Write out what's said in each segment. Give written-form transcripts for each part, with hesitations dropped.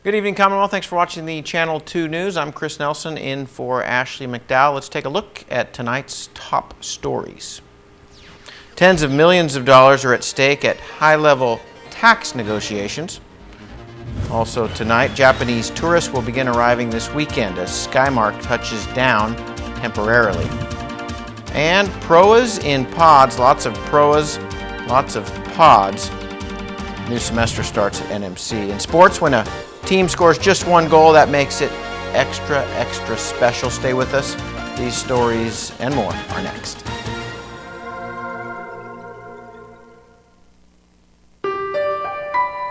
Good evening, Commonwealth. Thanks for watching the Channel 2 News. I'm Chris Nelson in for Ashley McDowell. Let's take a look at tonight's top stories. Tens of millions of dollars are at stake at high-level tax negotiations. Also tonight, Japanese tourists will begin arriving this weekend as SKYMARK touches down temporarily. And PROAS in pods, lots of PROAS, lots of pods. New semester starts at NMC. In sports, when a team scores just one goal, that makes it extra special. Stay with us. These stories and more are next.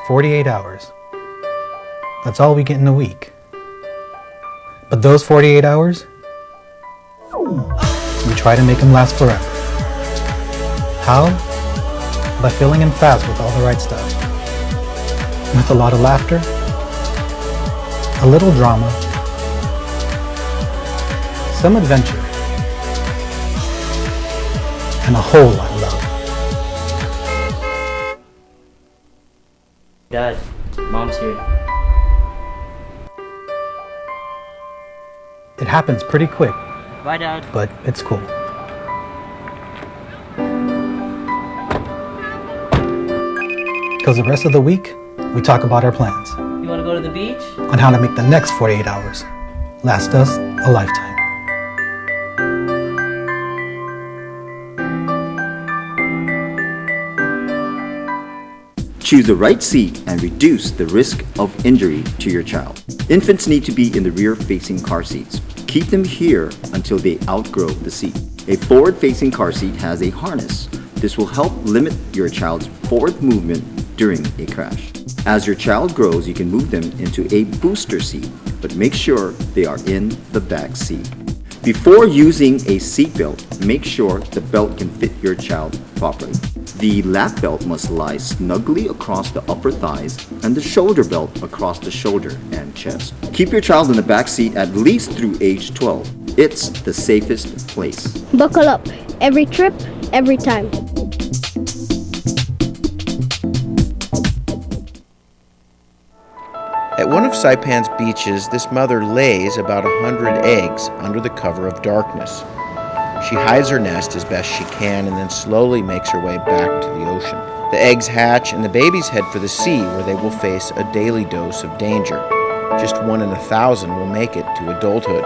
"48 hours. That's all we get in a week. But those 48 hours, we try to make them last forever. How? By filling in fast with all the right stuff. With a lot of laughter, a little drama, some adventure, and a whole lot of love. Dad, Mom's here. It happens pretty quick, Bye, Dad. but it's cool. Because the rest of the week, we talk about our plans You want to go to the beach? on how to make the next 48 hours last us a lifetime. Choose the right seat and reduce the risk of injury to your child. Infants need to be in the rear-facing car seats. Keep them here until they outgrow the seat. A forward-facing car seat has a harness. This will help limit your child's forward movement during a crash. As your child grows, you can move them into a booster seat, but make sure they are in the back seat. Before using a seatbelt, make sure the belt can fit your child properly. The lap belt must lie snugly across the upper thighs and the shoulder belt across the shoulder and chest. Keep your child in the back seat at least through age 12. It's the safest place. Buckle up. Every trip, every time. At one of Saipan's beaches, this mother lays about 100 eggs under the cover of darkness. She hides her nest as best she can and then slowly makes her way back to the ocean. The eggs hatch and the babies head for the sea, where they will face a daily dose of danger. Just 1 in 1,000 will make it to adulthood.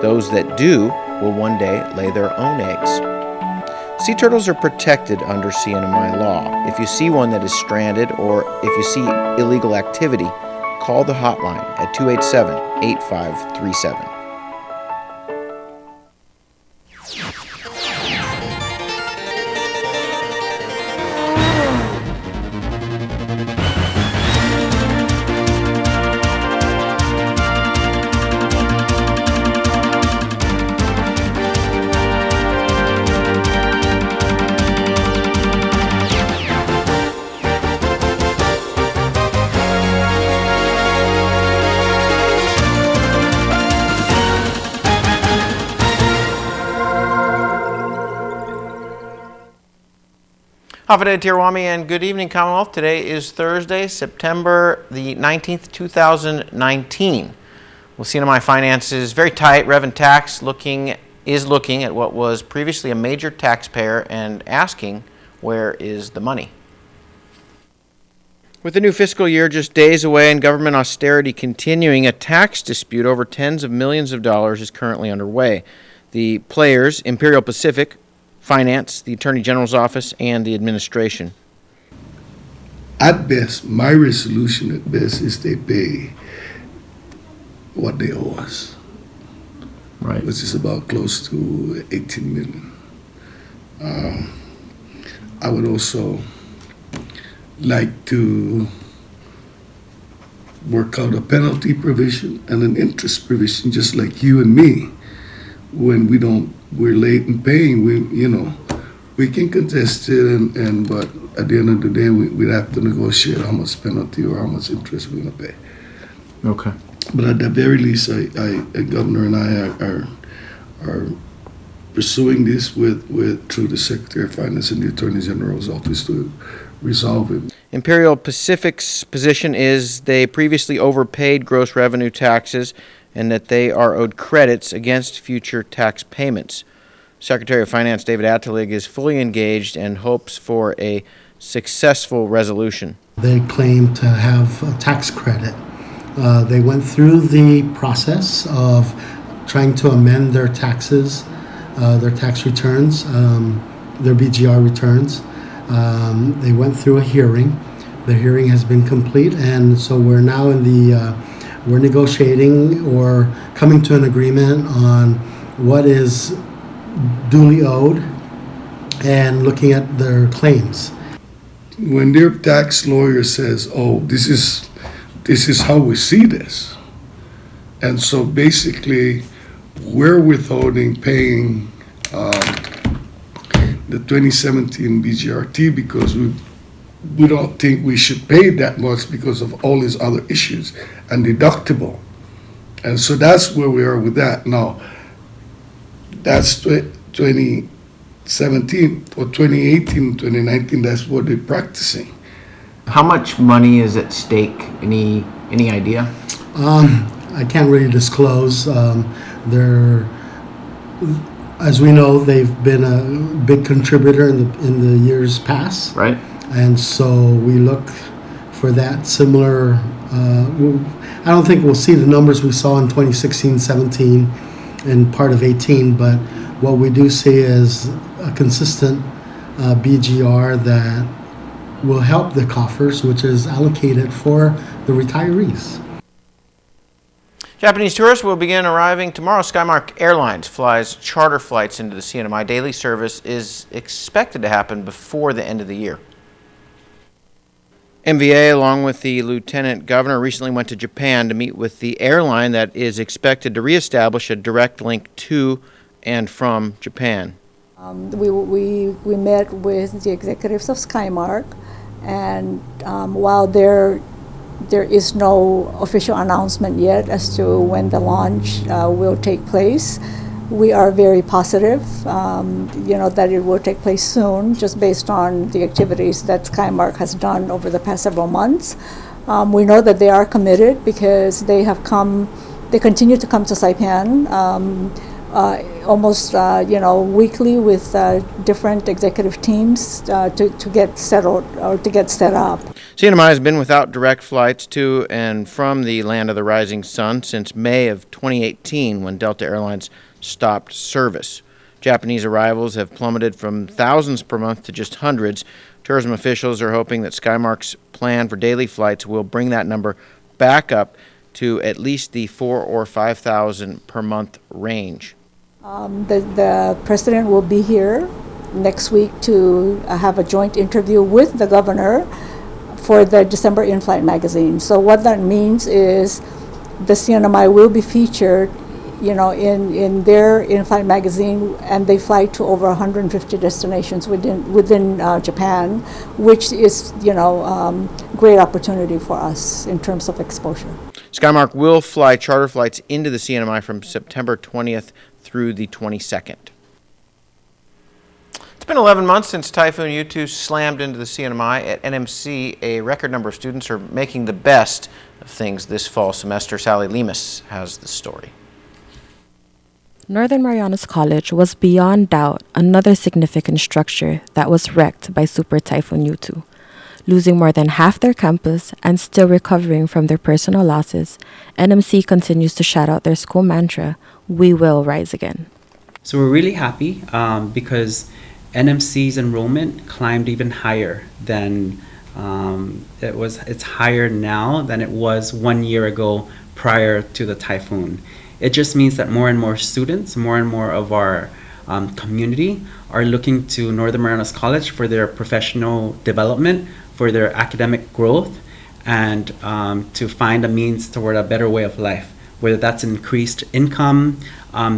Those that do will one day lay their own eggs. Sea turtles are protected under sea NMI law. If you see one that is stranded or if you see illegal activity, call the hotline at 287-8537. Hafide Tirwami and good evening, Commonwealth. Today is Thursday, September the 19th, 2019. We'll see NMI finances very tight. Rev and Tax is looking at what was previously a major taxpayer and asking, where is the money? With the new fiscal year just days away and government austerity continuing, a tax dispute over tens of millions of dollars is currently underway. The players, Imperial Pacific, Finance, the Attorney General's Office, and the administration. At best, my resolution at best is they pay what they owe us. Right. Which is about close to 18 million. I would also like to work out a penalty provision and an interest provision, just like you and me. When we're late in paying, we can contest it, but at the end of the day, we'd have to negotiate how much penalty or how much interest we're going to pay. Okay. But at the very least, Governor and I are pursuing this through the Secretary of Finance and the Attorney General's office to resolve it. Imperial Pacific's position is they previously overpaid gross revenue taxes and that they are owed credits against future tax payments. Secretary of Finance David Attelig is fully engaged and hopes for a successful resolution. They claim to have a tax credit. They went through the process of trying to amend their taxes, their tax returns, their BGR returns. They went through a hearing. The hearing has been complete, and so we're now in the we're negotiating or coming to an agreement on what is duly owed and looking at their claims. When their tax lawyer says, "Oh, this is how we see this," and so basically we're withholding paying the 2017 BGRT because we don't think we should pay that much because of all these other issues and deductible. And so that's where we are with that. Now, that's 2017 or 2018, 2019, that's what they're practicing. How much money is at stake? Any idea? I can't really disclose. They're, as we know, they've been a big contributor in the years past. Right. And so we look for that similar. I don't think we'll see the numbers we saw in 2016, 17, and part of 18, but what we do see is a consistent BGR that will help the coffers, which is allocated for the retirees. Japanese tourists will begin arriving tomorrow. SKYMARK Airlines flies charter flights into the CNMI. Daily service is expected to happen before the end of the year. MVA, along with the Lieutenant Governor, recently went to Japan to meet with the airline that is expected to reestablish a direct link to and from Japan. We met with the executives of SKYMARK, and while there is no official announcement yet as to when the launch will take place, we are very positive, that it will take place soon, just based on the activities that SKYMARK has done over the past several months. We know that they are committed because they continue to come to Saipan almost, weekly with different executive teams to get settled or to get set up. CNMI has been without direct flights to and from the land of the rising sun since May of 2018, when Delta Airlines stopped service. Japanese arrivals have plummeted from thousands per month to just hundreds. Tourism officials are hoping that SKYMARK's plan for daily flights will bring that number back up to at least the 4,000 or 5,000 per month range. The president will be here next week to have a joint interview with the governor for the December in-flight magazine. So what that means is the CNMI will be featured, in their in-flight magazine, and they fly to over 150 destinations within Japan, which is, great opportunity for us in terms of exposure. SKYMARK will fly charter flights into the CNMI from September 20th through the 22nd. It's been 11 months since Typhoon U2 slammed into the CNMI. At NMC, a record number of students are making the best of things this fall semester. Sally Lemus has the story. Northern Marianas College was beyond doubt another significant structure that was wrecked by Super Typhoon U2. Losing more than half their campus and still recovering from their personal losses, NMC continues to shout out their school mantra, "We will rise again." So we're really happy because NMC's enrollment climbed even higher than it's higher now than it was 1 year ago prior to the typhoon. It just means that more and more students, more and more of our community are looking to Northern Marianas College for their professional development, for their academic growth, and to find a means toward a better way of life, whether that's increased income,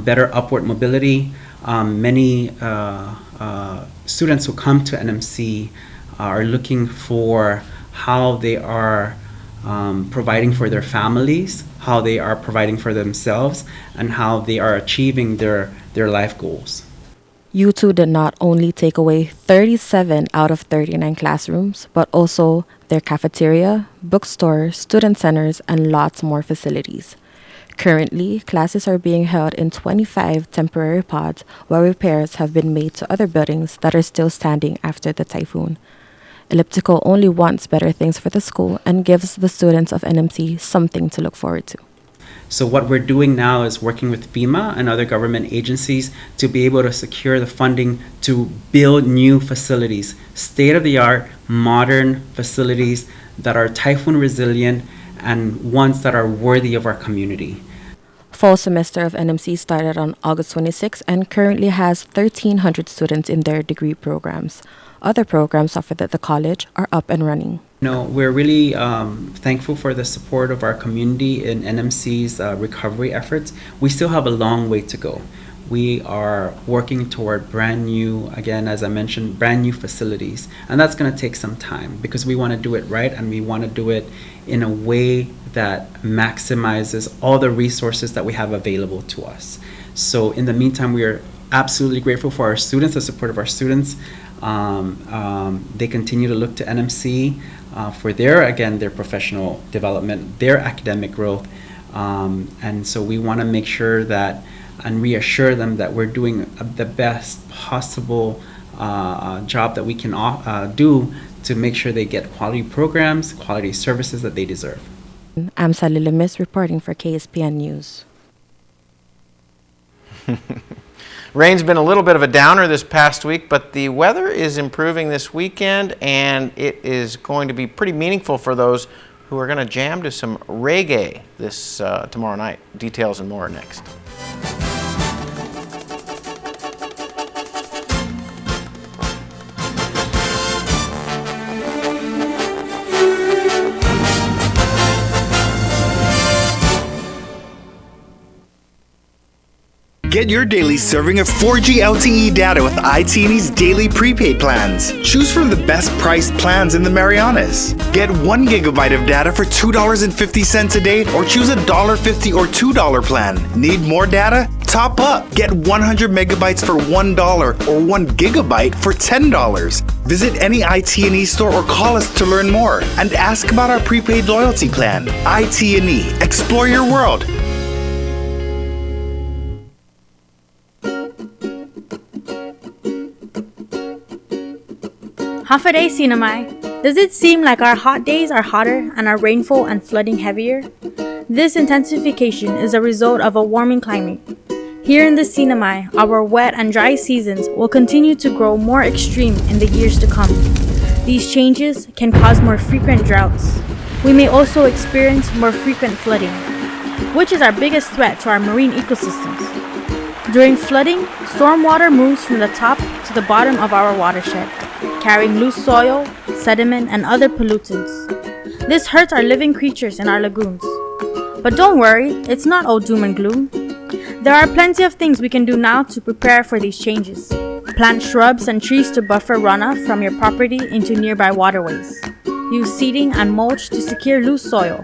better upward mobility. Many students who come to NMC are looking for how they are providing for their families, how they are providing for themselves, and how they are achieving their life goals. U2 did not only take away 37 out of 39 classrooms, but also their cafeteria, bookstore, student centers, and lots more facilities. Currently, classes are being held in 25 temporary pods while repairs have been made to other buildings that are still standing after the typhoon. Elliptical only wants better things for the school and gives the students of NMC something to look forward to. So what we're doing now is working with FEMA and other government agencies to be able to secure the funding to build new facilities, state-of-the-art, modern facilities that are typhoon resilient and ones that are worthy of our community. Fall semester of NMC started on August 26 and currently has 1,300 students in their degree programs. Other programs offered at the college are up and running. We're really thankful for the support of our community in NMC's recovery efforts. We still have a long way to go. We are working toward brand new, again, as I mentioned, brand new facilities. And that's going to take some time because we want to do it right and we want to do it in a way that maximizes all the resources that we have available to us. So in the meantime, we are absolutely grateful for our students, the support of our students. They continue to look to NMC for their professional development, their academic growth. And so we want to make sure that and reassure them that we're doing the best possible job that we can do to make sure they get quality programs, quality services that they deserve. I'm Sally Lemis reporting for KSPN News. Rain's been a little bit of a downer this past week, but the weather is improving this weekend, and it is going to be pretty meaningful for those who are going to jam to some reggae this tomorrow night. Details and more next. Get your daily serving of 4G LTE data with IT&E's daily prepaid plans. Choose from the best priced plans in the Marianas. Get 1 gigabyte of data for $2.50 a day or choose a $1.50 or $2 plan. Need more data? Top up. Get 100 megabytes for $1 or 1 gigabyte for $10. Visit any IT&E store or call us to learn more and ask about our prepaid loyalty plan. IT&E. Explore your world. Hafaday Sinamai. Does it seem like our hot days are hotter and our rainfall and flooding heavier? This intensification is a result of a warming climate. Here in the Sinamai, our wet and dry seasons will continue to grow more extreme in the years to come. These changes can cause more frequent droughts. We may also experience more frequent flooding, which is our biggest threat to our marine ecosystems. During flooding, stormwater moves from the top to the bottom of our watershed, carrying loose soil, sediment, and other pollutants. This hurts our living creatures in our lagoons. But don't worry, it's not all doom and gloom. There are plenty of things we can do now to prepare for these changes. Plant shrubs and trees to buffer runoff from your property into nearby waterways. Use seeding and mulch to secure loose soil.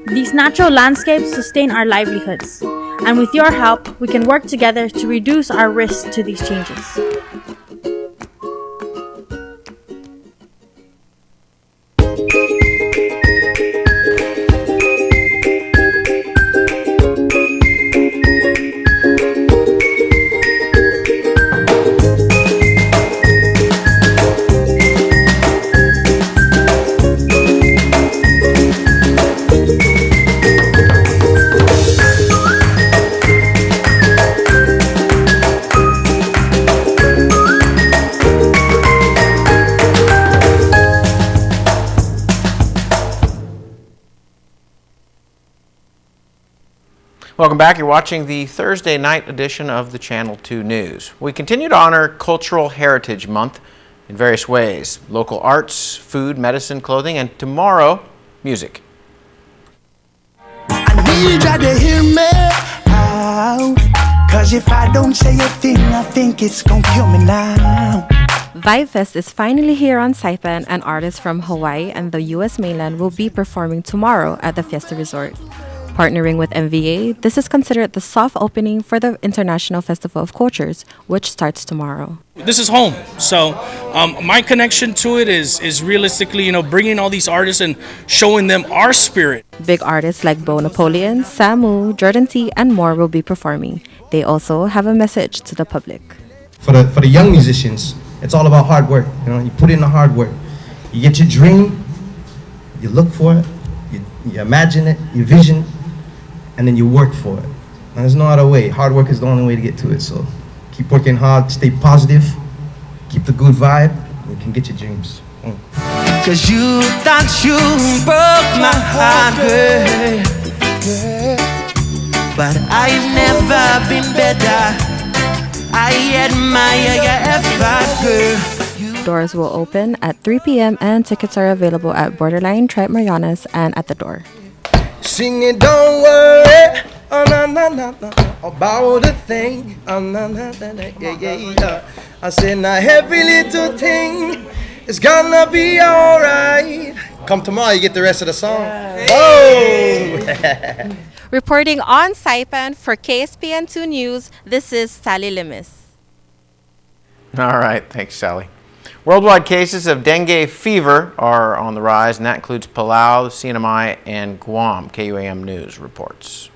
These natural landscapes sustain our livelihoods, and with your help, we can work together to reduce our risk to these changes. Welcome back. You're watching the Thursday night edition of the Channel 2 News. We continue to honor Cultural Heritage Month in various ways. Local arts, food, medicine, clothing, and tomorrow, music. I need you to hear me out, 'cause if I don't say a thing, I think it's gonna kill me now. VibeFest is finally here on Saipan, and artists from Hawaii and the U.S. mainland will be performing tomorrow at the Fiesta Resort. Partnering with MVA, this is considered the soft opening for the International Festival of Cultures, which starts tomorrow. This is home, so my connection to it is realistically, bringing all these artists and showing them our spirit. Big artists like Bo Napoleon, Samu, Jordan T, and more will be performing. They also have a message to the public. For the young musicians, it's all about hard work. You put in the hard work. You get your dream, you look for it, you imagine it, you vision, and then you work for it. And there's no other way. Hard work is the only way to get to it. So keep working hard, stay positive, keep the good vibe, and you can get your dreams. Cause you thought you broke my heart, girl. But I've never been better. I admire your effort, girl. Doors will open at 3 p.m. and tickets are available at Borderline, Tribe Marianas, and at the door. Sing it, don't worry, oh, no, no, no, no, about a thing, oh, no, no, no, no, yeah. I said, now every little thing is gonna be alright. Come tomorrow, you get the rest of the song. Oh! Reporting on Saipan for KSPN2 News, this is Sally Limis. All right, thanks, Sally. Worldwide cases of dengue fever are on the rise, and that includes Palau, CNMI, and Guam. KUAM News reports.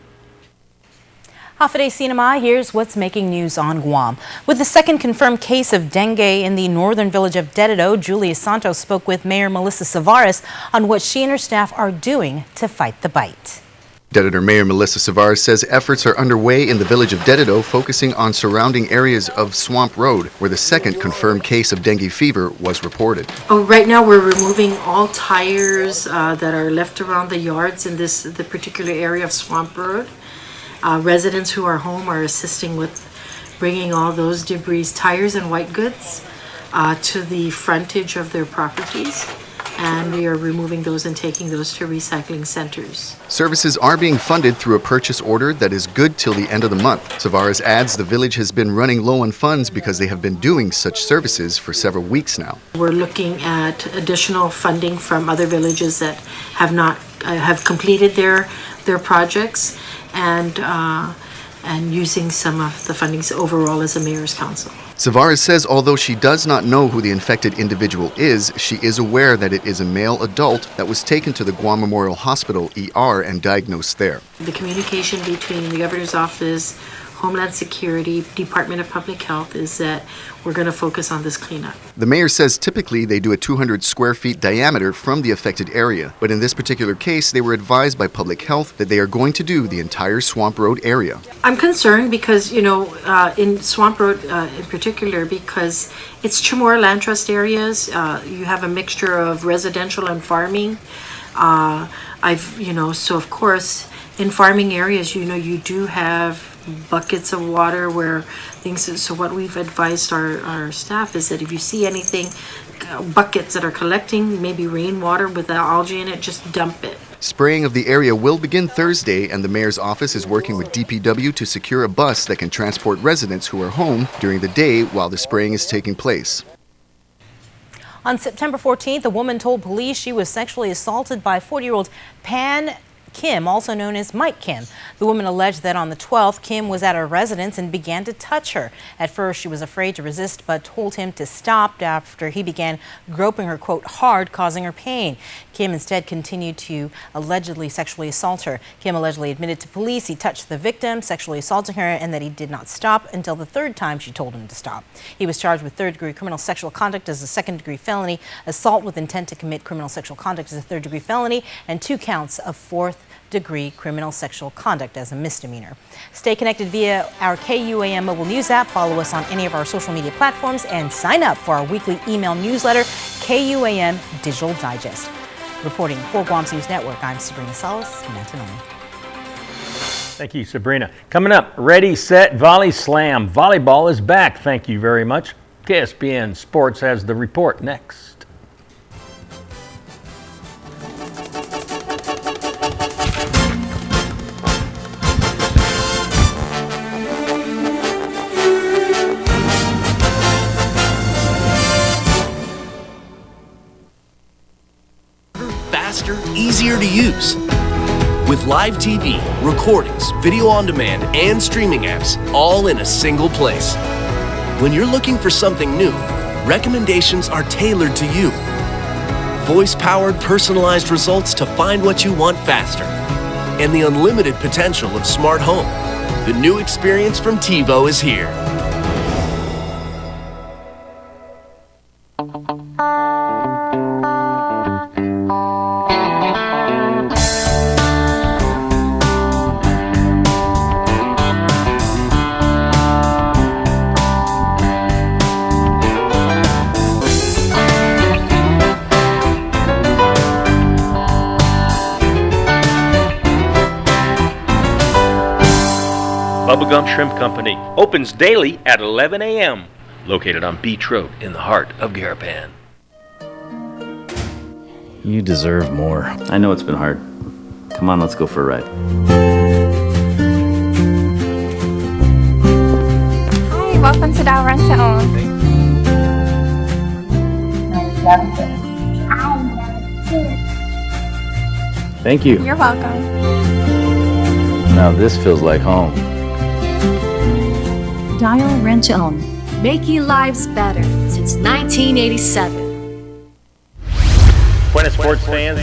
Hafaday CNMI, here's what's making news on Guam. With the second confirmed case of dengue in the northern village of Dedado, Julia Santos spoke with Mayor Melissa Savares on what she and her staff are doing to fight the bite. Dedado Mayor Melissa Savares says efforts are underway in the village of Dedado, focusing on surrounding areas of Swamp Road, where the second confirmed case of dengue fever was reported. Right now we're removing all tires that are left around the yards in the particular area of Swamp Road. Residents who are home are assisting with bringing all those debris, tires and white goods, to the frontage of their properties. And we are removing those and taking those to recycling centers. Services are being funded through a purchase order that is good till the end of the month. Savares adds the village has been running low on funds because they have been doing such services for several weeks now. We're looking at additional funding from other villages that have completed their projects and using some of the fundings overall as a mayor's council. Savares says although she does not know who the infected individual is, she is aware that it is a male adult that was taken to the Guam Memorial Hospital ER and diagnosed there. The communication between the governor's office, Homeland Security, Department of Public Health is that we're going to focus on this cleanup. The mayor says typically they do a 200 square feet diameter from the affected area, but in this particular case they were advised by Public Health that they are going to do the entire Swamp Road area. I'm concerned because, in Swamp Road in particular, because it's Chamorro Land Trust areas, you have a mixture of residential and farming. So of course, in farming areas, you do have buckets of water where things, so what we've advised our staff is that if you see anything, buckets that are collecting maybe rainwater with the algae in it, just dump it. Spraying of the area will begin Thursday, and the mayor's office is working with DPW to secure a bus that can transport residents who are home during the day while the spraying is taking place. On September 14th, a woman told police she was sexually assaulted by 40-year-old Pan Kim, also known as Mike Kim. The woman alleged that on the 12th, Kim was at her residence and began to touch her. At first, she was afraid to resist, but told him to stop after he began groping her, quote, hard, causing her pain. Kim instead continued to allegedly sexually assault her. Kim allegedly admitted to police he touched the victim, sexually assaulting her, and that he did not stop until the third time she told him to stop. He was charged with third-degree criminal sexual conduct as a second-degree felony, assault with intent to commit criminal sexual conduct as a third-degree felony, and 2 counts of fourth-degree criminal sexual conduct as a misdemeanor. Stay connected via our KUAM mobile news app, follow us on any of our social media platforms, and sign up for our weekly email newsletter, KUAM Digital Digest. Reporting for Guam's News Network, I'm Sabrina Salas, Mantanoni. Thank you, Sabrina. Coming up, Ready, Set, Volley Slam. Volleyball is back. Thank you very much. KSPN Sports has the report next. Faster, easier to use. With live TV, recordings, video on demand, and streaming apps, all in a single place. When you're looking for something new, recommendations are tailored to you. Voice-powered, personalized results to find what you want faster. And the unlimited potential of smart home. The new experience from TiVo is here. Bubblegum Shrimp Company opens daily at 11 a.m. Located on Beach Road in the heart of Garapan. You deserve more. I know it's been hard. Come on, let's go for a ride. Hi, welcome to Dow Rent to Own. Thank you. You're welcome. Now this feels like home. Dial Rent to Own. Making lives better since 1987. Buena sports fans.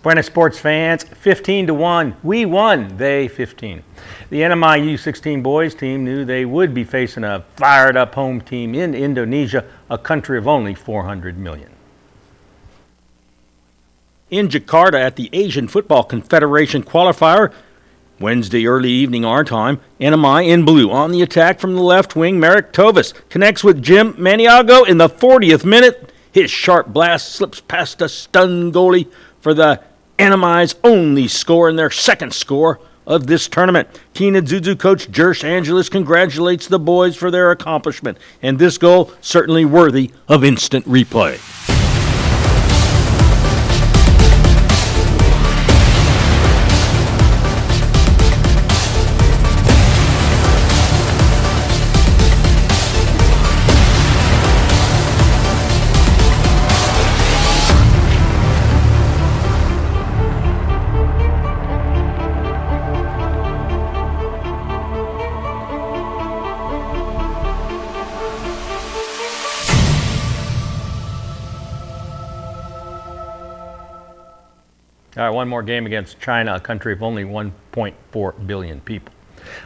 Buena sports fans, 15-1. We won, they 15. The NMI U16 boys team knew they would be facing a fired-up home team in Indonesia, a country of only 400 million. In Jakarta at the Asian Football Confederation qualifier, Wednesday early evening our time, NMI in blue on the attack from the left wing. Merrick Tovis connects with Jim Maniago in the 40th minute. His sharp blast slips past a stunned goalie for the NMI's only score and their second score of this tournament. Kina Zuzu coach Jersh Angeles congratulates the boys for their accomplishment, and this goal certainly worthy of instant replay. All right, one more game against China, a country of only 1.4 billion people.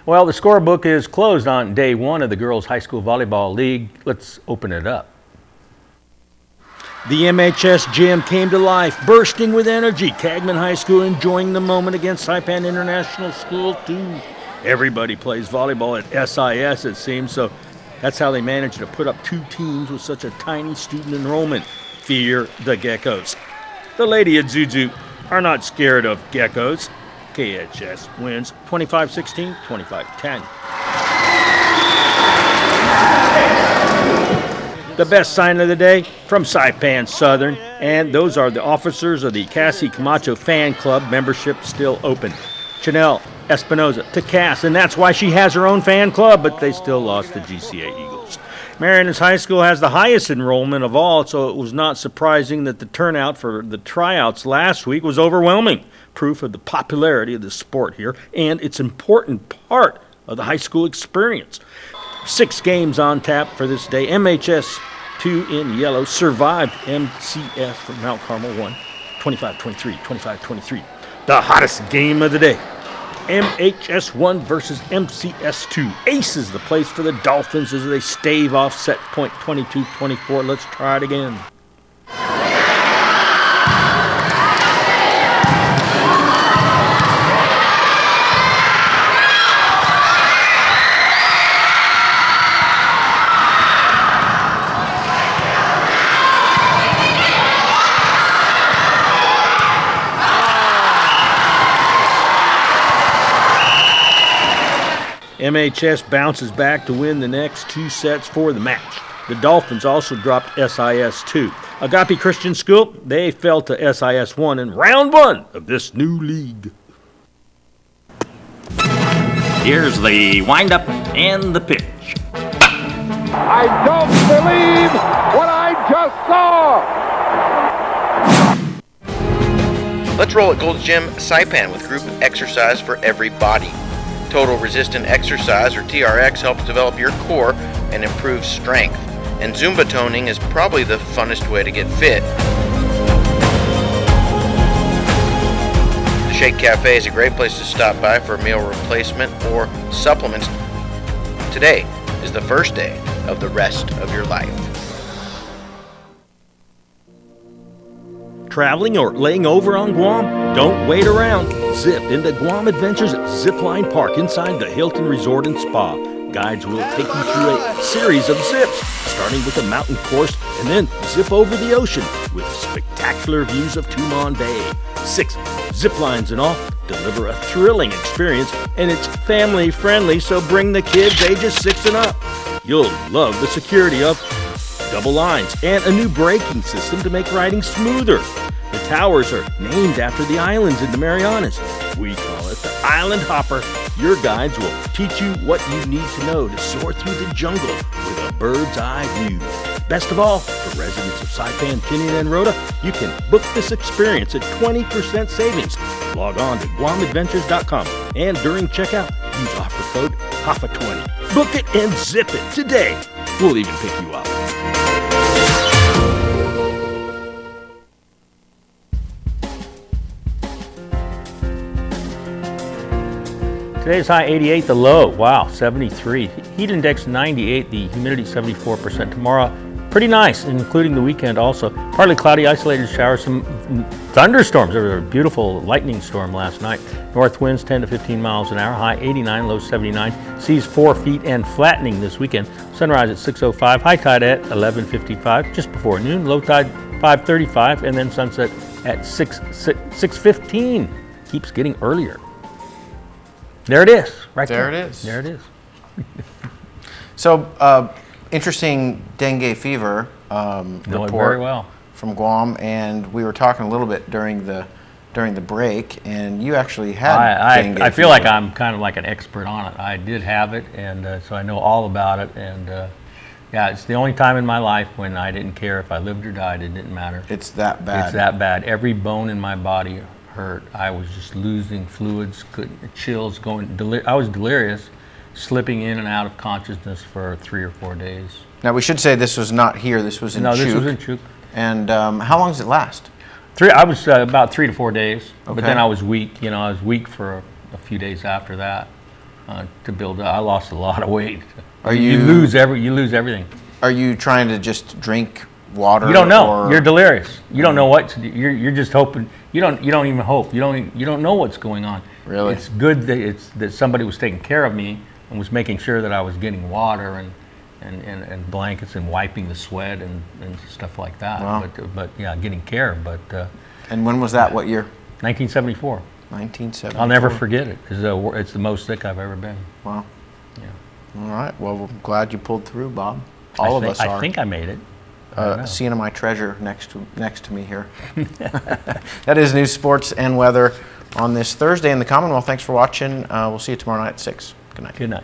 Well, the scorebook is closed on day one of the Girls High School Volleyball League. Let's open it up. The MHS gym came to life, bursting with energy. Cagman High School enjoying the moment against Saipan International School, too. Everybody plays volleyball at SIS, it seems, so that's how they managed to put up two teams with such a tiny student enrollment. Fear the Geckos. The Lady at Zuzu are not scared of geckos. KHS wins 25-16, 25-10. The best sign of the day from Saipan Southern, and those are the officers of the Cassie Camacho Fan Club. Membership still open. Chanel Espinoza to Cass, and that's why she has her own fan club, but they still lost to GCA Eagles. Marianas High School has the highest enrollment of all, so it was not surprising that the turnout for the tryouts last week was overwhelming. Proof of the popularity of the sport here and its important part of the high school experience. 6 games on tap for this day. MHS 2 in yellow survived MCS from Mount Carmel 1, 25-23, 25-23. The hottest game of the day. MHS 1 versus MCS 2. Aces the place for the Dolphins as they stave off set point 22-24. Let's try it again. MHS bounces back to win the next 2 sets for the match. The Dolphins also dropped SIS-2. Agape Christian School, they fell to SIS-1 in round 1 of this new league. Here's the windup and the pitch. I don't believe what I just saw. Let's roll at Gold's Gym Saipan with group exercise for every body. Total resistant exercise, or TRX, helps develop your core and improve strength. And Zumba toning is probably the funnest way to get fit. The Shake Cafe is a great place to stop by for a meal replacement or supplements. Today is the first day of the rest of your life. Traveling or laying over on Guam? Don't wait around. Zip into Guam Adventures Zipline Park inside the Hilton Resort and Spa. Guides will take you through a series of zips, starting with a mountain course and then zip over the ocean with spectacular views of Tumon Bay. 6 zip lines in all deliver a thrilling experience, and it's family friendly, so bring the kids ages 6 and up. You'll love the security of double lines and a new braking system to make riding smoother. The towers are named after the islands in the Marianas. We call it the Island Hopper. Your guides will teach you what you need to know to soar through the jungle with a bird's eye view. Best of all, for residents of Saipan, Tinian, and Rota, you can book this experience at 20% savings. Log on to GuamAdventures.com and during checkout, use offer code HAFA20. Book it and zip it today. We'll even pick you up. Today's high 88, the low, wow, 73. Heat index 98, the humidity 74%. Tomorrow, pretty nice, including the weekend also. Partly cloudy, isolated showers, some thunderstorms. There was a beautiful lightning storm last night. North winds 10 to 15 miles an hour, high 89, low 79. Seas 4 feet and flattening this weekend. Sunrise at 6:05, high tide at 11:55, just before noon. Low tide 5:35, and then sunset at 6:15. Keeps getting earlier. There it is, right there. There it is. There it is. So, interesting dengue fever Know it report very well. from Guam, and we were talking a little bit during the break, and you actually had dengue I feel fever. like I'm kind of like an expert on it. I did have it, and so I know all about it. And yeah, it's the only time in my life when I didn't care if I lived or died. It didn't matter. It's that bad. It's that bad. Every bone in my body hurt. I was just losing fluids, chills, I was delirious, slipping in and out of consciousness for 3 or 4 days. Now, we should say this was not here. This was in No, Chuk. this was in Chuk. And how long does it last? I was about 3 to 4 days, Okay. but then I was weak. You know, I was weak for a few days after that to build up. I lost a lot of weight. You lose everything. Are you trying to just drink water? You don't know. Or? You're delirious. You don't know what to do. You're just hoping. You don't even hope. You don't know what's going on. Really? It's good that somebody was taking care of me and was making sure that I was getting water and blankets and wiping the sweat and stuff like that. Wow. But yeah, getting care. But and when was that? What year? 1974. 1974. I'll never forget it. It's the most sick I've ever been. Wow. Yeah. All right. Well, I'm glad you pulled through, Bob. All of us are. I think I made it. Seeing my treasure next to me here. That is news, sports, and weather on this Thursday in the Commonwealth. Thanks for watching. We'll see you tomorrow night at 6. Good night. Good night.